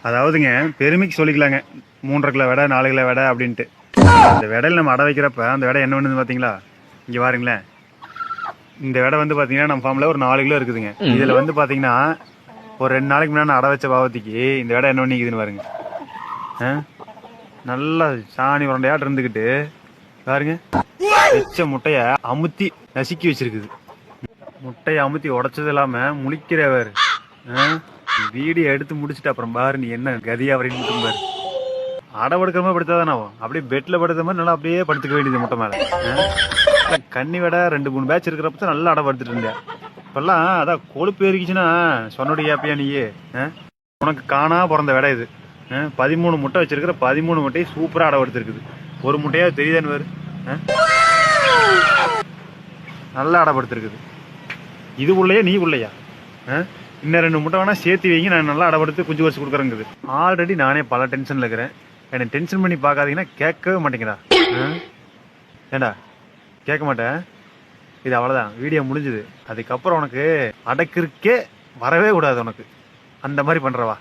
அதாவதுங்க பெருமைக்கு சொல்லிக்கலாங்க 3.5 கிலோ விடை 4 கிலோ விடை அப்படின்ட்டு. அந்த விடையில் நம்ம அடை வைக்கிறப்ப அந்த விடை என்ன பண்ணுது பார்த்தீங்களா? இங்கே பாருங்களேன், இந்த விடை வந்து பார்த்தீங்கன்னா நம்ம ஃபார்மில் ஒரு 4 கிலோ இருக்குதுங்க. இதில் வந்து பார்த்தீங்கன்னா ஒரு 2 நாளைக்கு முன்னாடி அடை வச்ச பாவத்திக்கு இந்த விடை என்ன பண்ணிக்குதுன்னு பாருங்க. நல்லா சாணி உரண்டையாட்டு இருந்துக்கிட்டு பாருங்க, வச்ச முட்டைய அமுத்தி நசுக்கி வச்சிருக்குது. முட்டையை அமுத்தி உடைச்சது இல்லாம முழிக்கிறவர் வீடியோ எடுத்து முடிச்சுட்டு அப்புறம் பாரு நீ என்ன கதியா அப்படின்னு மட்டும் பாரு. அடை படுக்கிற மாதிரி படுத்தாதானே ஆகும். அப்படியே பெட்ல படுத்த மாதிரி நல்லா அப்படியே படுத்துக்க வேண்டியது முட்டை மேல. கண்ணி விட 2-3 பேட்ச் இருக்கிறப்ப நல்லா அடை படுத்துட்டு இருந்தேன். இப்பெல்லாம் அதான் கொழுப்பு ஏறிக்குச்சுன்னா சொன்னோட ஏப்பையா நீயே. உனக்கு காணா பிறந்த விடை இது. 13 முட்டை வச்சிருக்கிற 13 முட்டையை சூப்பரா அடை படுத்துருக்குது. ஒரு முட்டையா தெரியுதான்னு பாரு. நல்லா அடை படுத்துருக்குது. இது உள்ளையா நீ உள்ளையா? இன்னும் 2 முட்டை வேணா சேர்த்து வைங்க, நான் நல்லா அடப்படுத்து குஞ்சு வச்சு கொடுக்குறேங்குது. ஆல்ரெடி நானே பல டென்ஷன்ல இருக்கிறேன். என்னை டென்ஷன் பண்ணி பார்க்காதீங்கன்னா கேட்கவே மாட்டேங்கிறா. ஏண்டா கேட்க மாட்டேன். இது அவ்வளோதான், வீடியோ முடிஞ்சுது. அதுக்கப்புறம் உனக்கு அடக்கிருக்கே வரவே கூடாது உனக்கு. அந்த மாதிரி பண்றவா.